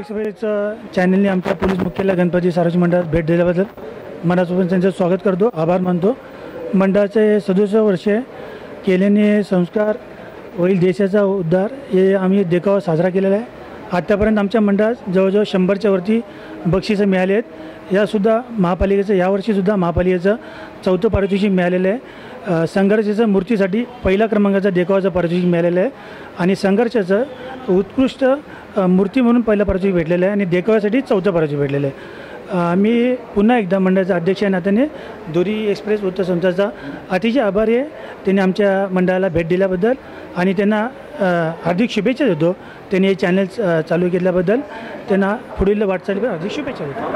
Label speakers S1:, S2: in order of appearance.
S1: Express चॅनलने आमच्या police मुख्यालय गणपती सार्वजनिक मंडळात भेट दिल्याबद्दल मनापासून त्यांचं स्वागत करतो, आभार मानतो। मंडळाचे 67 वर्षे केल्याने संस्कार होईल देशाचा उद्धार हे आम्ही देखावा साजरा केलेला आहे। आतापर्यंत आमच्या मंडळात जवळजवळ 100च्या वरती बक्षिसं मिळाली आहेत। यासुद्धा महापालिकेचं यावर्षीसुद्धा महापालिकेचं 4थं पारितोषिक मिळालेलं आहे। संघर्षाचं मूर्तीसाठी पहिला क्रमांकाचा देखावाचं पारितोषिक मिळालेलं आहे आणि संघर्षाचं उत्कृष्ट मूर्ती म्हणून पहिलं पारितोषिक भेटलेलं आहे आणि देखाव्यासाठी 4थं पारितोषिक भेटलेलं आहे। मी पुन्हा एकदा मंडळाचा अध्यक्ष या नात्याने दोरी एक्सप्रेस वृत्तसंस्थेचा अतिशय आभारी आहे। त्यांनी आमच्या मंडळाला भेट दिल्याबद्दल आणि त्यांना हार्दिक शुभेच्छा देतो। त्यांनी हे चॅनल चालू केल्याबद्दल त्यांना पुढील वाटचालीवर हार्दिक शुभेच्छा देतो।